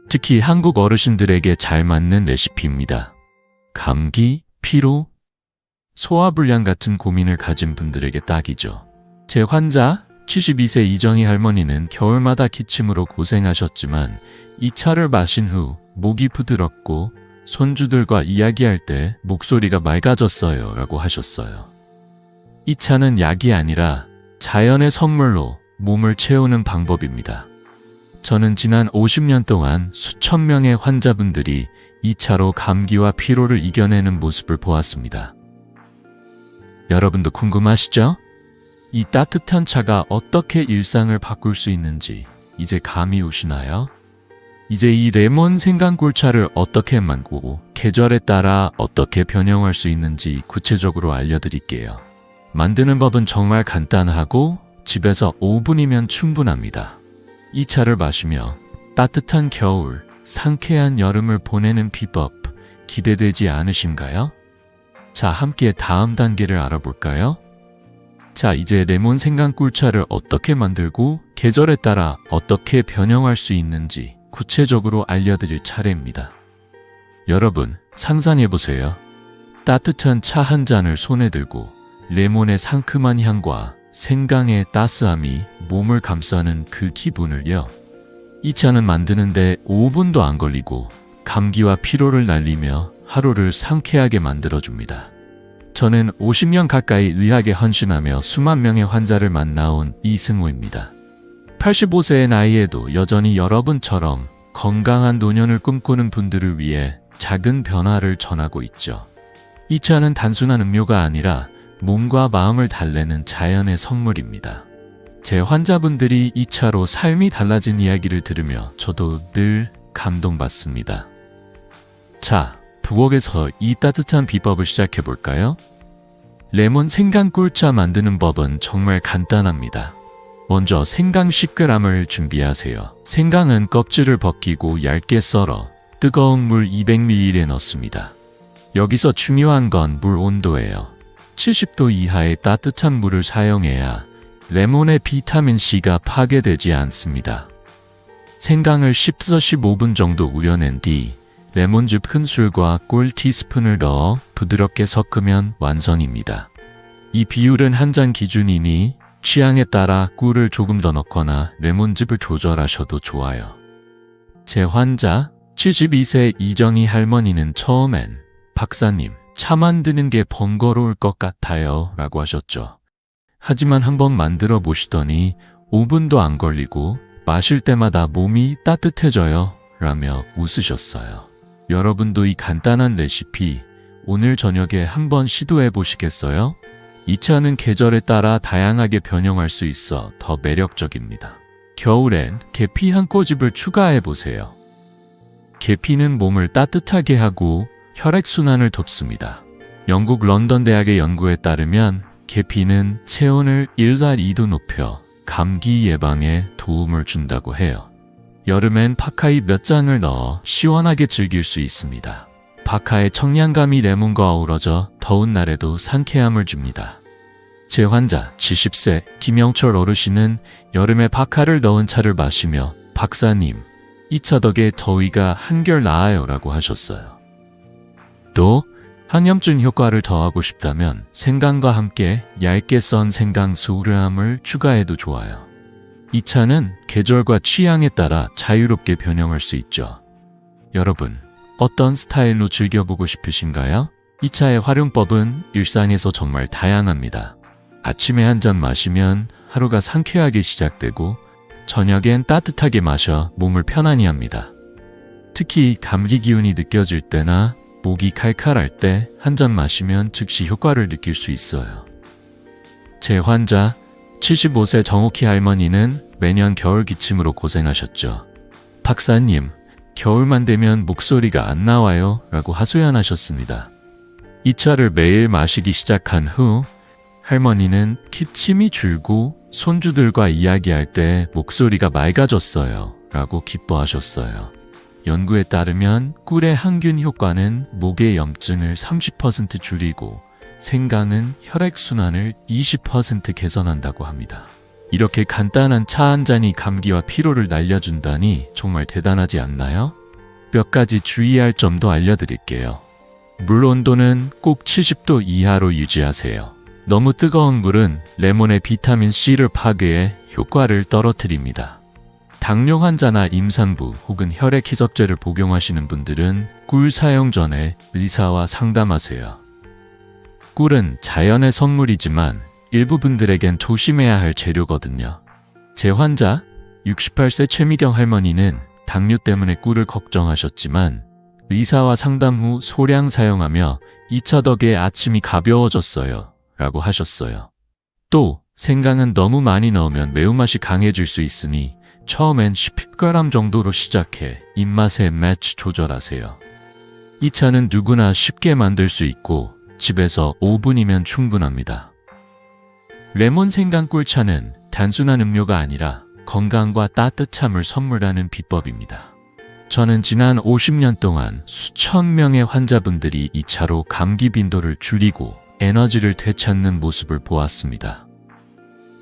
특히 한국 어르신들에게 잘 맞는 레시피입니다. 감기, 피로, 소화불량 같은 고민을 가진 분들에게 딱이죠. 제 환자 72세 이정희 할머니는 겨울마다 기침으로 고생하셨지만 이 차를 마신 후 목이 부드럽고 손주들과 이야기할 때 목소리가 맑아졌어요 라고 하셨어요. 이 차는 약이 아니라 자연의 선물로 몸을 채우는 방법입니다. 저는 지난 50년 동안 수천 명의 환자분들이 이 차로 감기와 피로를 이겨내는 모습을 보았습니다. 여러분도 궁금하시죠? 이 따뜻한 차가 어떻게 일상을 바꿀 수 있는지 이제 감이 오시나요? 이제 이 레몬 생강꿀차를 어떻게 만들고 계절에 따라 어떻게 변형할 수 있는지 구체적으로 알려드릴게요. 만드는 법은 정말 간단하고 집에서 5분이면 충분합니다. 이 차를 마시며 따뜻한 겨울, 상쾌한 여름을 보내는 비법 기대되지 않으신가요? 자, 함께 다음 단계를 알아볼까요? 자, 이제 레몬 생강꿀차를 어떻게 만들고 계절에 따라 어떻게 변형할 수 있는지 구체적으로 알려드릴 차례입니다. 여러분, 상상해보세요. 따뜻한 차 한 잔을 손에 들고 레몬의 상큼한 향과 생강의 따스함이 몸을 감싸는 그 기분을요. 이 차는 만드는데 5분도 안 걸리고 감기와 피로를 날리며 하루를 상쾌하게 만들어줍니다. 저는 50년 가까이 의학에 헌신하며 수만 명의 환자를 만나온 이승호입니다. 85세의 나이에도 여전히 여러분처럼 건강한 노년을 꿈꾸는 분들을 위해 작은 변화를 전하고 있죠. 이 차는 단순한 음료가 아니라 몸과 마음을 달래는 자연의 선물입니다. 제 환자분들이 이 차로 삶이 달라진 이야기를 들으며 저도 늘 감동받습니다. 자, 부엌에서 이 따뜻한 비법을 시작해볼까요? 레몬 생강 꿀차 만드는 법은 정말 간단합니다. 먼저 생강 10g을 준비하세요. 생강은 껍질을 벗기고 얇게 썰어 뜨거운 물 200ml에 넣습니다. 여기서 중요한 건 물 온도예요. 70도 이하의 따뜻한 물을 사용해야 레몬의 비타민C가 파괴되지 않습니다. 생강을 10에서 15분 정도 우려낸 뒤 레몬즙 큰 술과 꿀 티스푼을 넣어 부드럽게 섞으면 완성입니다. 이 비율은 한 잔 기준이니 취향에 따라 꿀을 조금 더 넣거나 레몬즙을 조절하셔도 좋아요. 제 환자 72세 이정희 할머니는 처음엔 박사님, 차 만드는 게 번거로울 것 같아요 라고 하셨죠. 하지만 한번 만들어 보시더니 5분도 안 걸리고 마실 때마다 몸이 따뜻해져요 라며 웃으셨어요. 여러분도 이 간단한 레시피 오늘 저녁에 한번 시도해 보시겠어요? 이 차는 계절에 따라 다양하게 변형할 수 있어 더 매력적입니다. 겨울엔 계피 한 꼬집을 추가해 보세요. 계피는 몸을 따뜻하게 하고 혈액순환을 돕습니다. 영국 런던 대학의 연구에 따르면 계피는 체온을 1달 2도 높여 감기 예방에 도움을 준다고 해요. 여름엔 파카이 몇 장을 넣어 시원하게 즐길 수 있습니다. 바카의 청량감이 레몬과 어우러져 더운 날에도 상쾌함을 줍니다. 제 환자 70세 김영철 어르신은 여름에 바카를 넣은 차를 마시며 박사님, 이 차 덕에 더위가 한결 나아요 라고 하셨어요. 또 항염증 효과를 더하고 싶다면 생강과 함께 얇게 썬 생강 소량을 추가해도 좋아요. 이 차는 계절과 취향에 따라 자유롭게 변형할 수 있죠. 여러분, 어떤 스타일로 즐겨보고 싶으신가요? 이 차의 활용법은 일상에서 정말 다양합니다. 아침에 한 잔 마시면 하루가 상쾌하게 시작되고 저녁엔 따뜻하게 마셔 몸을 편안히 합니다. 특히 감기 기운이 느껴질 때나 목이 칼칼할 때 한 잔 마시면 즉시 효과를 느낄 수 있어요. 제 환자 75세 정옥희 할머니는 매년 겨울 기침으로 고생하셨죠. 박사님, 겨울만 되면 목소리가 안 나와요 라고 하소연하셨습니다. 이 차를 매일 마시기 시작한 후 할머니는 기침이 줄고 손주들과 이야기할 때 목소리가 맑아졌어요 라고 기뻐하셨어요. 연구에 따르면 꿀의 항균 효과는 목의 염증을 30% 줄이고 생강은 혈액순환을 20% 개선한다고 합니다. 이렇게 간단한 차 한 잔이 감기와 피로를 날려준다니 정말 대단하지 않나요? 몇 가지 주의할 점도 알려드릴게요. 물 온도는 꼭 70도 이하로 유지하세요. 너무 뜨거운 물은 레몬의 비타민C를 파괴해 효과를 떨어뜨립니다. 당뇨 환자나 임산부 혹은 혈액 희석제를 복용하시는 분들은 꿀 사용 전에 의사와 상담하세요. 꿀은 자연의 선물이지만 일부 분들에겐 조심해야 할 재료거든요. 제 환자 68세 최미경 할머니는 당뇨 때문에 꿀을 걱정하셨지만 의사와 상담 후 소량 사용하며 2차 덕에 아침이 가벼워졌어요 라고 하셨어요. 또 생강은 너무 많이 넣으면 매운맛이 강해질 수 있으니 처음엔 10g 정도로 시작해 입맛에 매치 조절하세요. 이 차는 누구나 쉽게 만들 수 있고 집에서 5분이면 충분합니다. 레몬 생강 꿀차는 단순한 음료가 아니라 건강과 따뜻함을 선물하는 비법입니다. 저는 지난 50년 동안 수천 명의 환자분들이 이 차로 감기 빈도를 줄이고 에너지를 되찾는 모습을 보았습니다.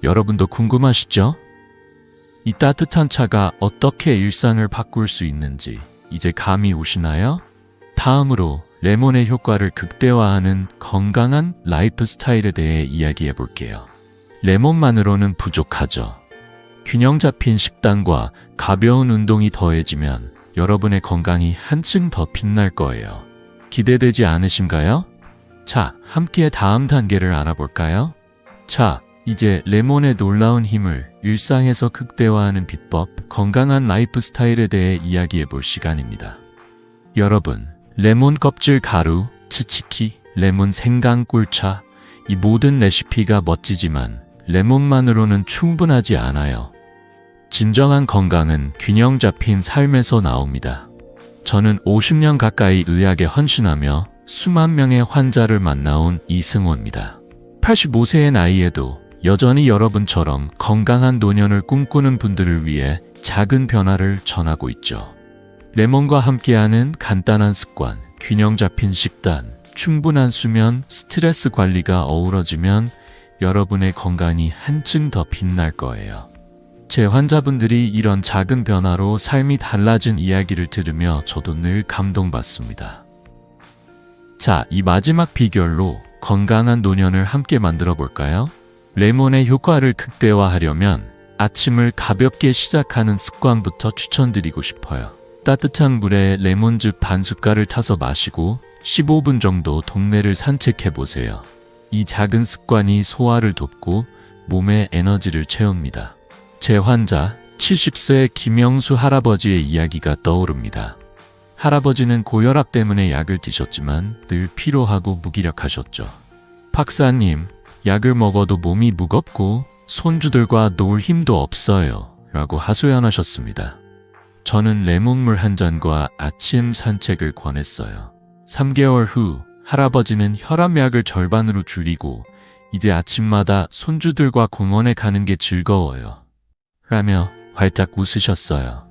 여러분도 궁금하시죠? 이 따뜻한 차가 어떻게 일상을 바꿀 수 있는지 이제 감이 오시나요? 다음으로 레몬의 효과를 극대화하는 건강한 라이프 스타일에 대해 이야기해 볼게요. 레몬만으로는 부족하죠. 균형 잡힌 식단과 가벼운 운동이 더해지면 여러분의 건강이 한층 더 빛날 거예요. 기대되지 않으신가요? 자, 함께 다음 단계를 알아볼까요? 자, 이제 레몬의 놀라운 힘을 일상에서 극대화하는 비법, 건강한 라이프 스타일에 대해 이야기해 볼 시간입니다. 여러분, 레몬 껍질 가루, 치치키, 레몬 생강 꿀차, 이 모든 레시피가 멋지지만 레몬만으로는 충분하지 않아요. 진정한 건강은 균형 잡힌 삶에서 나옵니다. 저는 50년 가까이 의학에 헌신하며 수만 명의 환자를 만나온 이승호입니다. 85세의 나이에도 여전히 여러분처럼 건강한 노년을 꿈꾸는 분들을 위해 작은 변화를 전하고 있죠. 레몬과 함께하는 간단한 습관, 균형 잡힌 식단, 충분한 수면, 스트레스 관리가 어우러지면 여러분의 건강이 한층 더 빛날 거예요. 제 환자분들이 이런 작은 변화로 삶이 달라진 이야기를 들으며 저도 늘 감동받습니다. 자, 이 마지막 비결로 건강한 노년을 함께 만들어 볼까요? 레몬의 효과를 극대화하려면 아침을 가볍게 시작하는 습관부터 추천드리고 싶어요. 따뜻한 물에 레몬즙 반 숟갈을 타서 마시고 15분 정도 동네를 산책해 보세요. 이 작은 습관이 소화를 돕고 몸에 에너지를 채웁니다. 제 환자 70세 김영수 할아버지의 이야기가 떠오릅니다. 할아버지는 고혈압 때문에 약을 드셨지만 늘 피로하고 무기력하셨죠. 박사님, 약을 먹어도 몸이 무겁고 손주들과 놀 힘도 없어요 라고 하소연하셨습니다. 저는 레몬물 한 잔과 아침 산책을 권했어요. 3개월 후 할아버지는 혈압약을 절반으로 줄이고 이제 아침마다 손주들과 공원에 가는 게 즐거워요 라며 활짝 웃으셨어요.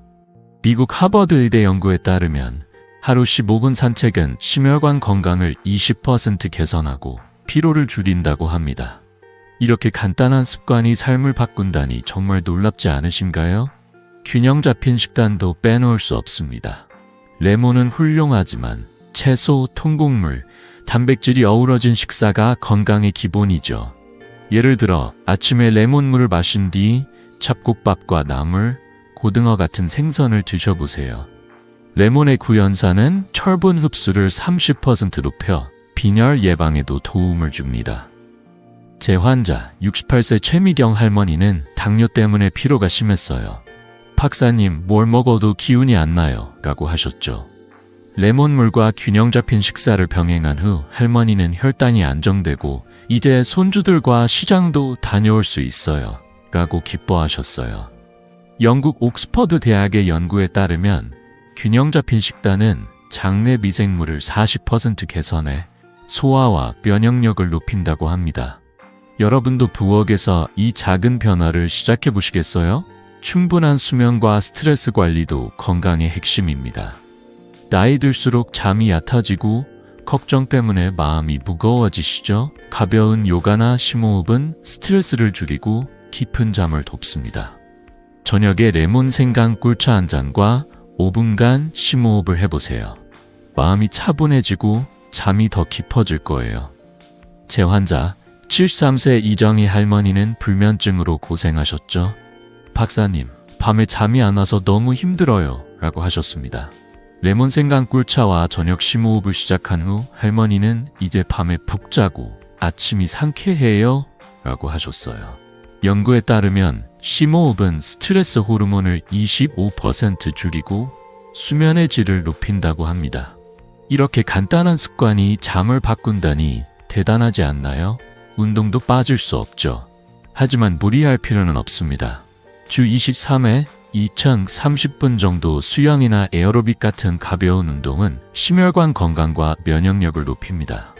미국 하버드 의대 연구에 따르면 하루 15분 산책은 심혈관 건강을 20% 개선하고 피로를 줄인다고 합니다. 이렇게 간단한 습관이 삶을 바꾼다니 정말 놀랍지 않으신가요? 균형 잡힌 식단도 빼놓을 수 없습니다. 레몬은 훌륭하지만 채소, 통곡물, 단백질이 어우러진 식사가 건강의 기본이죠. 예를 들어 아침에 레몬물을 마신 뒤 잡곡밥과 나물, 고등어 같은 생선을 드셔보세요. 레몬의 구연산은 철분 흡수를 30% 높여 빈혈 예방에도 도움을 줍니다. 제 환자 68세 최미경 할머니는 당뇨 때문에 피로가 심했어요. 박사님, 뭘 먹어도 기운이 안 나요 라고 하셨죠. 레몬물과 균형 잡힌 식사를 병행한 후 할머니는 혈당이 안정되고 이제 손주들과 시장도 다녀올 수 있어요 라고 기뻐하셨어요. 영국 옥스퍼드 대학의 연구에 따르면 균형 잡힌 식단은 장내 미생물을 40% 개선해 소화와 면역력을 높인다고 합니다. 여러분도 부엌에서 이 작은 변화를 시작해 보시겠어요? 충분한 수면과 스트레스 관리도 건강의 핵심입니다. 나이 들수록 잠이 얕아지고 걱정 때문에 마음이 무거워지시죠? 가벼운 요가나 심호흡은 스트레스를 줄이고 깊은 잠을 돕습니다. 저녁에 레몬 생강 꿀차 한 잔과 5분간 심호흡을 해보세요. 마음이 차분해지고 잠이 더 깊어질 거예요. 제 환자 73세 이정희 할머니는 불면증으로 고생하셨죠? 박사님, 밤에 잠이 안 와서 너무 힘들어요 라고 하셨습니다. 레몬 생강 꿀차와 저녁 심호흡을 시작한 후 할머니는 이제 밤에 푹 자고 아침이 상쾌해요 라고 하셨어요. 연구에 따르면 심호흡은 스트레스 호르몬을 25% 줄이고 수면의 질을 높인다고 합니다. 이렇게 간단한 습관이 잠을 바꾼다니 대단하지 않나요? 운동도 빠질 수 없죠. 하지만 무리할 필요는 없습니다. 주 23회 2030분 정도 수영이나 에어로빅 같은 가벼운 운동은 심혈관 건강과 면역력을 높입니다.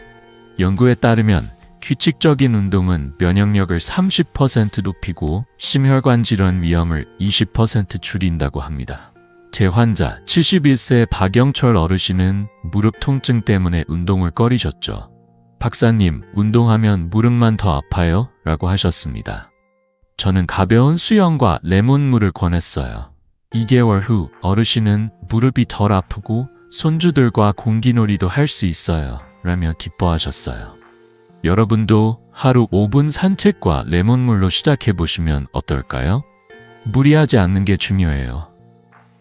연구에 따르면 규칙적인 운동은 면역력을 30% 높이고 심혈관 질환 위험을 20% 줄인다고 합니다. 제 환자 71세 박영철 어르신은 무릎 통증 때문에 운동을 꺼리셨죠. 박사님, 운동하면 무릎만 더 아파요? 라고 하셨습니다. 저는 가벼운 수영과 레몬물을 권했어요. 2개월 후 어르신은 무릎이 덜 아프고 손주들과 공기놀이도 할 수 있어요 라며 기뻐하셨어요. 여러분도 하루 5분 산책과 레몬물로 시작해보시면 어떨까요? 무리하지 않는 게 중요해요.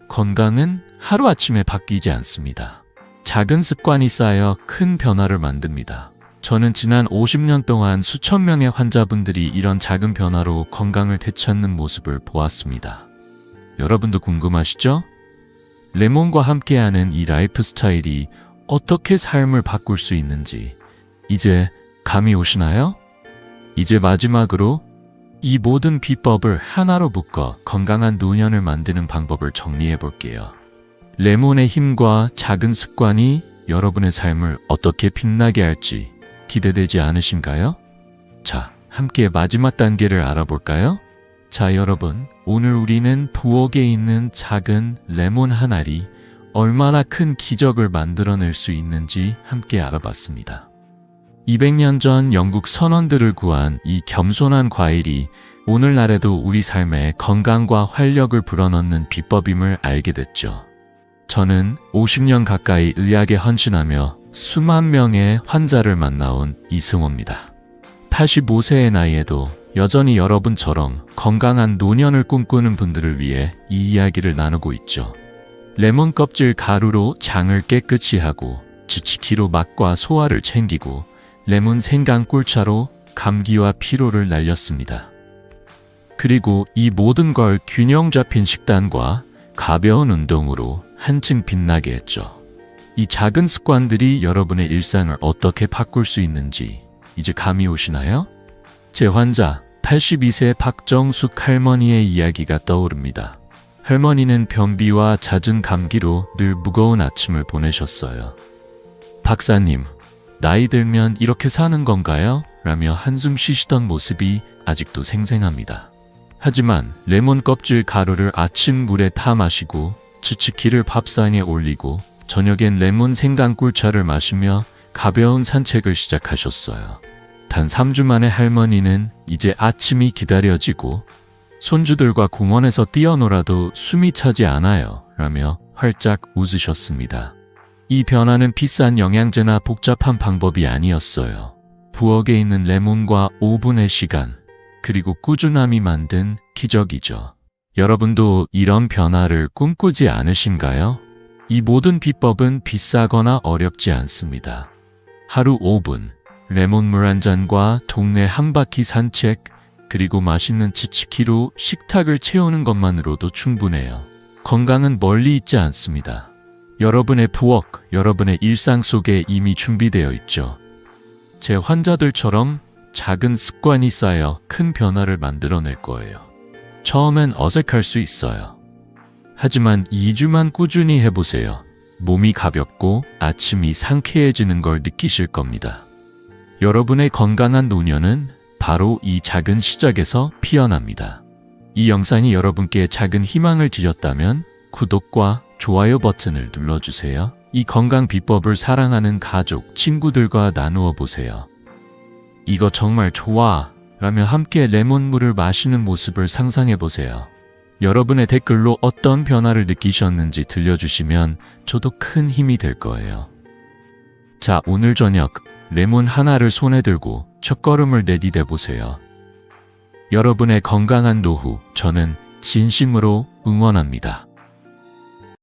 건강은 하루아침에 바뀌지 않습니다. 작은 습관이 쌓여 큰 변화를 만듭니다. 저는 지난 50년 동안 수천 명의 환자분들이 이런 작은 변화로 건강을 되찾는 모습을 보았습니다. 여러분도 궁금하시죠? 레몬과 함께하는 이 라이프 스타일이 어떻게 삶을 바꿀 수 있는지 이제 감이 오시나요? 이제 마지막으로 이 모든 비법을 하나로 묶어 건강한 노년을 만드는 방법을 정리해 볼게요. 레몬의 힘과 작은 습관이 여러분의 삶을 어떻게 빛나게 할지 기대되지 않으신가요? 자, 함께 마지막 단계를 알아볼까요? 자, 여러분, 오늘 우리는 부엌에 있는 작은 레몬 한 알이 얼마나 큰 기적을 만들어낼 수 있는지 함께 알아봤습니다. 200년 전 영국 선원들을 구한 이 겸손한 과일이 오늘날에도 우리 삶에 건강과 활력을 불어넣는 비법임을 알게 됐죠. 저는 50년 가까이 의학에 헌신하며 수만 명의 환자를 만나온 이승호입니다. 85세의 나이에도 여전히 여러분처럼 건강한 노년을 꿈꾸는 분들을 위해 이 이야기를 나누고 있죠. 레몬 껍질 가루로 장을 깨끗이 하고 지치키로 맛과 소화를 챙기고 레몬 생강 꿀차로 감기와 피로를 날렸습니다. 그리고 이 모든 걸 균형 잡힌 식단과 가벼운 운동으로 한층 빛나게 했죠. 이 작은 습관들이 여러분의 일상을 어떻게 바꿀 수 있는지 이제 감이 오시나요? 제 환자 82세 박정숙 할머니의 이야기가 떠오릅니다. 할머니는 변비와 잦은 감기로 늘 무거운 아침을 보내셨어요. 박사님, 나이 들면 이렇게 사는 건가요? 라며 한숨 쉬시던 모습이 아직도 생생합니다. 하지만 레몬 껍질 가루를 아침 물에 타 마시고 치치키를 밥상에 올리고 저녁엔 레몬 생강 꿀차를 마시며 가벼운 산책을 시작하셨어요. 단 3주 만에 할머니는 이제 아침이 기다려지고 손주들과 공원에서 뛰어놀아도 숨이 차지 않아요 라며 활짝 웃으셨습니다. 이 변화는 비싼 영양제나 복잡한 방법이 아니었어요. 부엌에 있는 레몬과 5분의 시간, 그리고 꾸준함이 만든 기적이죠. 여러분도 이런 변화를 꿈꾸지 않으신가요? 이 모든 비법은 비싸거나 어렵지 않습니다. 하루 5분, 레몬물 한 잔과 동네 한 바퀴 산책, 그리고 맛있는 치치키로 식탁을 채우는 것만으로도 충분해요. 건강은 멀리 있지 않습니다. 여러분의 부엌, 여러분의 일상 속에 이미 준비되어 있죠. 제 환자들처럼 작은 습관이 쌓여 큰 변화를 만들어낼 거예요. 처음엔 어색할 수 있어요. 하지만 2주만 꾸준히 해보세요. 몸이 가볍고 아침이 상쾌해지는 걸 느끼실 겁니다. 여러분의 건강한 노년은 바로 이 작은 시작에서 피어납니다. 이 영상이 여러분께 작은 희망을 드렸다면 구독과 좋아요 버튼을 눌러주세요. 이 건강 비법을 사랑하는 가족, 친구들과 나누어 보세요. 이거 정말 좋아! 라며 함께 레몬물을 마시는 모습을 상상해 보세요. 여러분의 댓글로 어떤 변화를 느끼셨는지 들려주시면 저도 큰 힘이 될 거예요. 자, 오늘 저녁 레몬 하나를 손에 들고 첫걸음을 내디뎌 보세요. 여러분의 건강한 노후, 저는 진심으로 응원합니다.